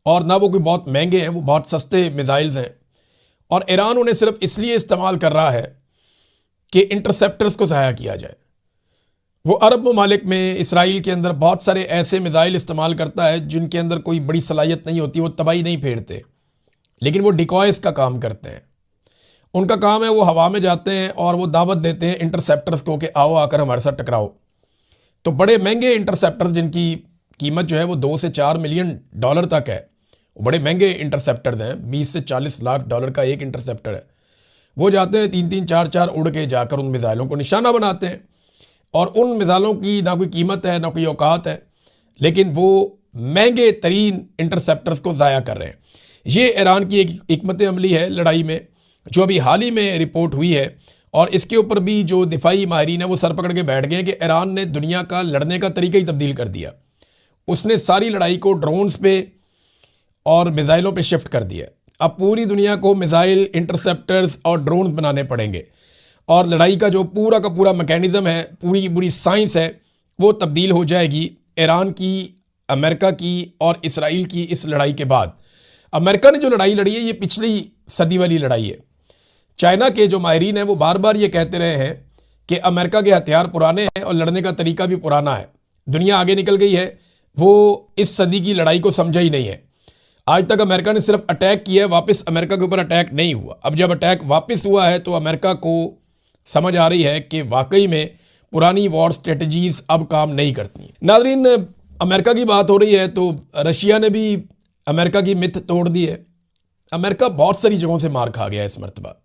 और ना वो कोई बहुत महंगे हैं, वो बहुत सस्ते मिसाइल्स हैं। और ईरान उन्हें सिर्फ इसलिए इस्तेमाल कर रहा है कि इंटरसेप्टर्स को ज़ाया किया जाए। वो अरब ममालिक में, इसराइल के अंदर बहुत सारे ऐसे मिसाइल इस्तेमाल करता है जिनके अंदर कोई बड़ी सलाहियत नहीं होती, वो तबाही नहीं फेरते, लेकिन वो डिकॉयस का काम करते हैं। उनका काम है वो हवा में जाते हैं और वो दावत देते हैं इंटरसेप्टर्स को कि आओ आकर हमारे साथ टकराओ। तो बड़े महंगे इंटरसेप्टर्स जिनकी कीमत जो है वो 2 से 4 मिलियन डॉलर तक है, वो बड़े महंगे इंटरसेप्टर्स हैं। 20 से 40 लाख डॉलर का एक इंटरसेप्टर है। वो जाते हैं 3-3, 4-4 उड़ के जाकर उन मिसाइलों को निशाना बनाते हैं। और उन मिसाइलों की ना कोई कीमत है ना कोई औकात है, लेकिन वो महंगे तरीन इंटरसेप्टर्स को ज़ाया कर रहे हैं। ये ईरान की एक हिकमत अमली है लड़ाई में, जो अभी हाल ही में रिपोर्ट हुई है। और इसके ऊपर भी जो दिफाई माहिरीन है वो सर पकड़ के बैठ गए कि ईरान ने दुनिया का लड़ने का तरीका ही तब्दील कर दिया। उसने सारी लड़ाई को ड्रोन्स पे और मिसाइलों पे शिफ्ट कर दिया। अब पूरी दुनिया को मिसाइल, इंटरसेप्टर्स और ड्रोन्स बनाने पड़ेंगे और लड़ाई का जो पूरा का पूरा मैकेनिज्म है, पूरी की पूरी साइंस है, वो तब्दील हो जाएगी ईरान की, अमेरिका की और इसराइल की इस लड़ाई के बाद। अमेरिका ने जो लड़ाई लड़ी है ये पिछली सदी वाली लड़ाई है। चाइना के जो माहिरीन हैं वो बार बार ये कहते रहे हैं कि अमेरिका के हथियार पुराने हैं और लड़ने का तरीका भी पुराना है। दुनिया आगे निकल गई है, वो इस सदी की लड़ाई को समझा ही नहीं है। आज तक अमेरिका ने सिर्फ अटैक किया है, वापस अमेरिका के ऊपर अटैक नहीं हुआ। अब जब अटैक वापस हुआ है तो अमेरिका को समझ आ रही है कि वाकई में पुरानी वॉर स्ट्रेटजीज अब काम नहीं करती। नाज़रीन, अमेरिका की बात हो रही है तो रशिया ने भी अमेरिका की मिथ तोड़ दी है। अमेरिका बहुत सारी जगहों से मार खा गया है इस मरतबा।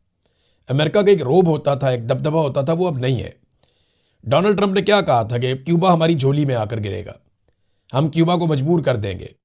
अमेरिका का एक रोब होता था, एक दबदबा होता था, वो अब नहीं है। डोनाल्ड ट्रंप ने क्या कहा था कि क्यूबा हमारी झोली में आकर गिरेगा, हम क्यूबा को मजबूर कर देंगे।